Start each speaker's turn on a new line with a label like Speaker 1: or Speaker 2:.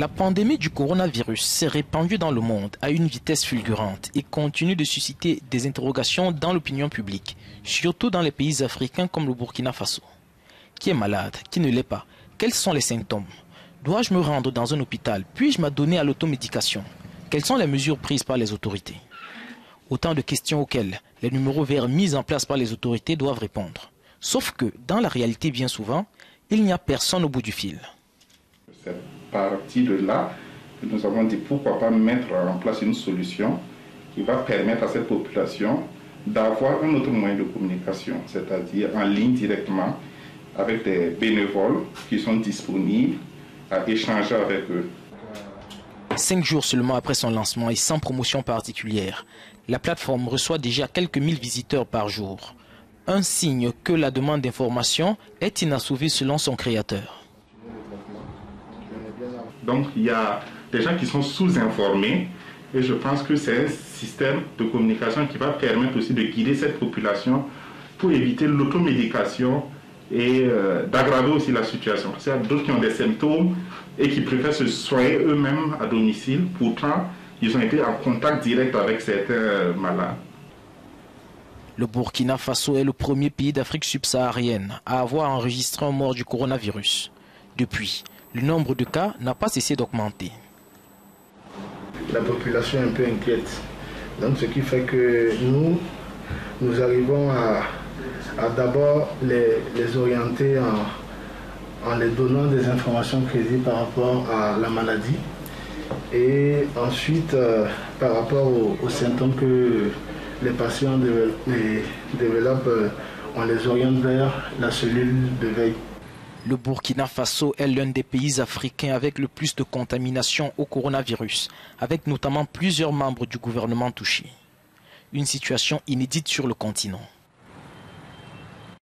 Speaker 1: La pandémie du coronavirus s'est répandue dans le monde à une vitesse fulgurante et continue de susciter des interrogations dans l'opinion publique, surtout dans les pays africains comme le Burkina Faso. Qui est malade? Qui ne l'est pas? Quels sont les symptômes? Dois-je me rendre dans un hôpital? Puis-je m'adonner à l'automédication? Quelles sont les mesures prises par les autorités? Autant de questions auxquelles les numéros verts mis en place par les autorités doivent répondre. Sauf que, dans la réalité bien souvent, il n'y a personne au bout du fil.
Speaker 2: C'est parti de là que nous avons dit pourquoi pas mettre en place une solution qui va permettre à cette population d'avoir un autre moyen de communication, c'est-à-dire en ligne directement avec des bénévoles qui sont disponibles à échanger avec eux.
Speaker 1: 5 jours seulement après son lancement et sans promotion particulière, la plateforme reçoit déjà quelques 1000 visiteurs par jour. Un signe que la demande d'information est inassouvie selon son créateur.
Speaker 2: Donc il y a des gens qui sont sous-informés et je pense que c'est un système de communication qui va permettre aussi de guider cette population pour éviter l'automédication et d'aggraver aussi la situation. Parce qu'il y a d'autres qui ont des symptômes et qui préfèrent se soigner eux-mêmes à domicile. Pourtant, ils ont été en contact direct avec certains malades.
Speaker 1: Le Burkina Faso est le premier pays d'Afrique subsaharienne à avoir enregistré un mort du coronavirus. Depuis, le nombre de cas n'a pas cessé d'augmenter.
Speaker 3: La population est un peu inquiète. Donc ce qui fait que nous arrivons à d'abord les orienter en les donnant des informations précises par rapport à la maladie. Et ensuite, par rapport aux symptômes que les patients développent, on les oriente vers la cellule de veille.
Speaker 1: Le Burkina Faso est l'un des pays africains avec le plus de contamination au coronavirus, avec notamment plusieurs membres du gouvernement touchés. Une situation inédite sur le continent.